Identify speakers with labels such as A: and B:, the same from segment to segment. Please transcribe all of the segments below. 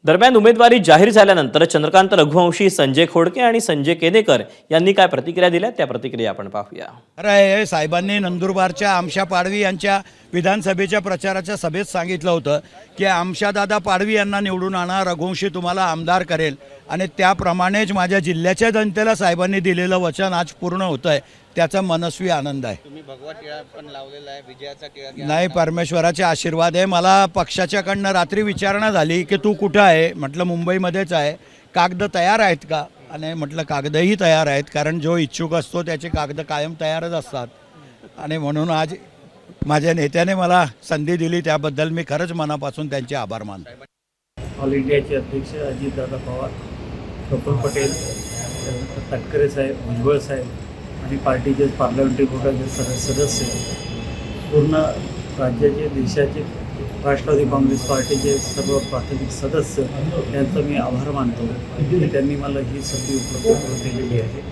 A: दरम्यान उमेदवारी जाहीर झाल्यानंतर चंद्रकांत रघुवंशी, संजय खोडके आणि संजय केनेकर यांनी काय प्रतिक्रिया दिल्या त्या प्रतिक्रिया आपण पाहूया।
B: खरं आहे, साहेबांनी नंदुरबारच्या आमशा पाडवी यांच्या विधानसभेच्या प्रचाराच्या सभेत सांगितलं होतं की आमशादादा पाडवी यांना निवडून आणा, रघुवंशी तुम्हाला आमदार करेल आणि त्याप्रमाणेच माझ्या जिल्ह्याच्या जनतेला साहेबांनी दिलेलं वचन आज पूर्ण होतं आहे। त्याचा मनस्वी आनंद आहे।
C: तुम्ही भगवा टिळा पण लावलेला आहे, विजयाचा टिळा घ्या।
B: नाही, परमेश्वराचे आशीर्वाद आहे। मला पक्षाच्याकडनं रात्री विचारणा झाली की तू कुठं आहे, म्हटलं मुंबईमध्येच आहे, कागद तयार आहेत का, आणि म्हटलं कागदही तयार आहेत, कारण जो इच्छुक असतो त्याचे कागद कायम तयारच असतात। आणि म्हणून आज माझ्या नेत्याने मला संधी दिली, त्याबद्दल मी खरंच मनापासून त्यांचे आभार मानतो।
D: ऑल इंडियाचे अध्यक्ष अजितदादा पवार, प्रफुल्ल पटेल, तटकरे साहेब, भुजबळ साहेब आणि पार्टीचे पार्लमेंटरी बोर्डाचे सदस्य, पूर्ण राज्याचे देशाचे राष्ट्रवादी काँग्रेस पार्टीचे सर्व प्राथमिक सदस्य यांचा मी आभार मानतो की त्यांनी मला ही संधी उपलब्ध करून दिलेली आहे।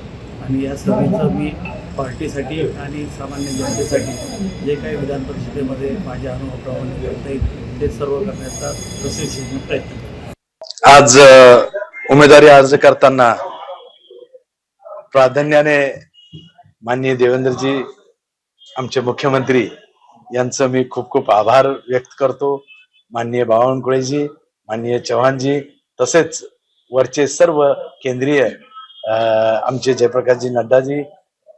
D: आणि या सभेचं मी पार्टीसाठी आणि सामान्य जनतेसाठी जे काही विधान परिषदेमध्ये माझ्या अनुभवाप्रमाणे करता येईल ते सर्व करण्याचा यशस्वी प्रयत्न करतो।
E: आज उमेदवारी अर्ज करताना प्राधान्याने माननीय देवेंद्रजी आमचे मुख्यमंत्री यांचं मी खूप खूप आभार व्यक्त करतो। माननीय बावनकुळेजी, माननीय चव्हाणजी, तसेच वरचे सर्व केंद्रीय आमचे जयप्रकाशजी नड्डाजी,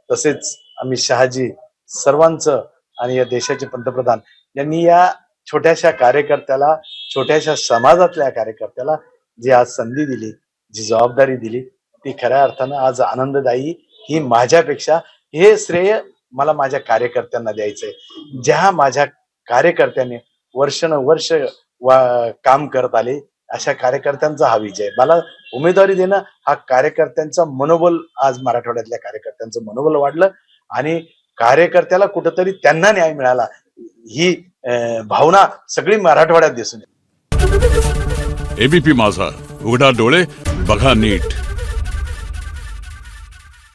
E: तसेच अमित शहाजी, सर्वांचं आणि या देशाचे पंतप्रधान यांनी या छोट्याशा कार्यकर्त्याला, छोट्याशा समाजातल्या कार्यकर्त्याला जी आज संधी दिली, जी जबाबदारी दिली, ती खऱ्या अर्थानं आज आनंददायी। ही माझ्यापेक्षा हे श्रेय मला माझ्या कार्यकर्त्यांना द्यायचंय। ज्या माझ्या कार्यकर्त्याने वर्षानुवर्ष काम करत आले, अशा कार्यकर्त्यांचा हा विजय। मला उमेदवारी देणं हा कार्यकर्त्यांचा मनोबल, आज मराठवाड्यातल्या कार्यकर्त्यांचं मनोबल वाढलं आणि कार्यकर्त्याला कुठंतरी त्यांना न्याय मिळाला, ही भावना सगळी मराठवाड्यात दिसून येते।
F: एबीपी माझा, उघडा डोळे बघा नीट।